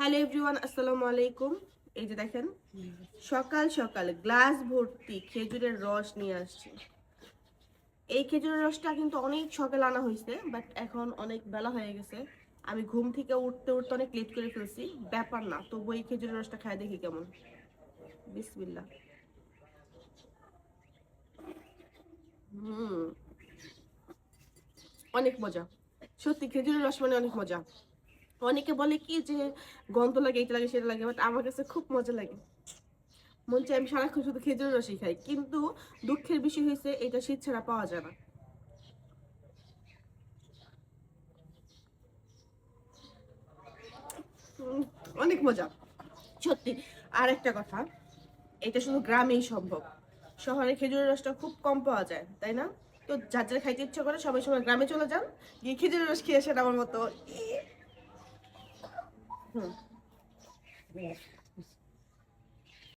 Hello everyone, আসসালামু আলাইকুম। এই যে দেখেন, সকাল সকাল গ্লাস ভর্তি খেজুরের রস নিয়ে আসছি। এই খেজুরের রসটা কিন্তু অনেক সকালে আনা হয়েছে, বাট এখন অনেক বেলা হয়ে গেছে। আমি ঘুম থেকে উঠতে উঠতে অনেক লেট করে ফেলছি। ব্যাপার না, তবু এই খেজুরের রসটা খাই দেখি কেমন। বিসমিল্লাহ। হুম, অনেক মজা। সত্যি খেজুরের রস মানে অনেক মজা। অনেকে বলে কি যে গন্ধ লাগে, এটা লাগে সেটা লাগে, বাট আমার কাছে খুব মজা লাগে। মন চাই আমি সারাক্ষণ শুধু খেজুরের রসই খাই, কিন্তু দুঃখের বিষয় হয়েছে এটা শীত ছাড়া পাওয়া যায় না। উম, অনেক মজা সত্যি। আর একটা কথা, এটা শুধু গ্রামেই সম্ভব। শহরে খেজুরের রসটা খুব কম পাওয়া যায়, তাই না? তো যার যার খাইতে ইচ্ছা করে সবাই সময় গ্রামে চলে যান, গিয়ে খেজুরের রস খেয়ে আসেন আমার মতো। হুম।